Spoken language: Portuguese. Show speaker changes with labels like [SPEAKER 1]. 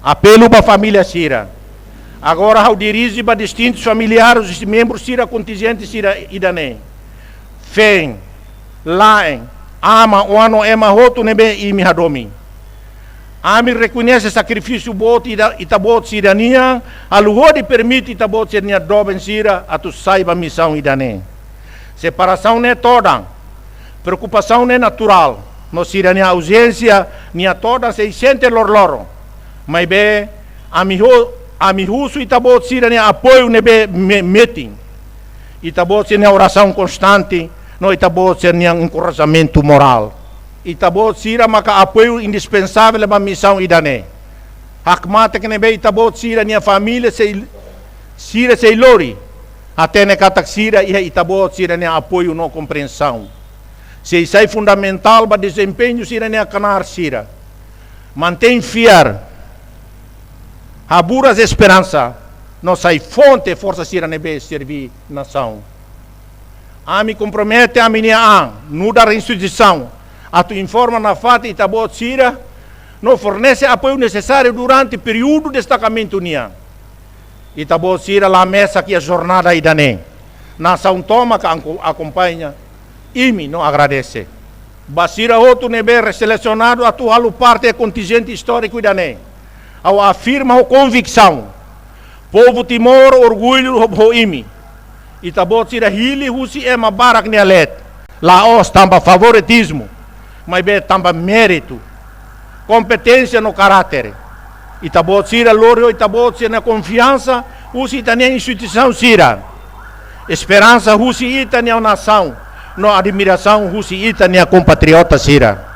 [SPEAKER 1] Apelo para a família Sira. Agora, ao dirigir para distintos familiares e membros Sira contingentes Sira Idané. Fem, Laen, Ama, Oano, Ema, Roto, Nebe e Mihadomi. Ami reconhece o sacrifício bote e tabot Sirania, a lugar de permite e tabot Sirania doben Sira, a tu saiba a missão Idané. Separação não é toda, preocupação não é natural. No Sirania ausência, nem a toda se sente lor. Mas bem, a mihuso e tabot Sirania apoio nebe meeting. E tabot Sirania oração constante, no e tabot Sirania encorajamento moral. E tabot Sira maka apoio indispensável para a missão Idané. Hakmata que nebe e tabot Sirania família Sira sei lori. Até ne katak Sira e tabot Sirania apoio no compreensão. Se isso é fundamental para o desempenho Sirania canar Sira. Mantém fiar. Aburas esperança, não sai fonte força Sira nebe servir nação. A me compromete a minha não dar instituição, a tu informa na fata e tabot Sira, não fornece apoio necessário durante o período de destacamento nia. E tabot Sira lá mesa que a jornada Idané. Nação toma que acompanha, e me não agradece. Basira outro nebe selecionado a tu halu parte contingente histórico Idané. Ao afirma a convicção, povo Timor, orgulho, hoimi. E tabot Sira hili husi ema barak nealet. Laos tamba favoritismo, mas bem tamba mérito, competência no caráter. E tabot Sira lorio e tabot Sira na confiança, husi itania instituição Sira. Esperança husi itania nação, no admiração husi itania compatriota Sira.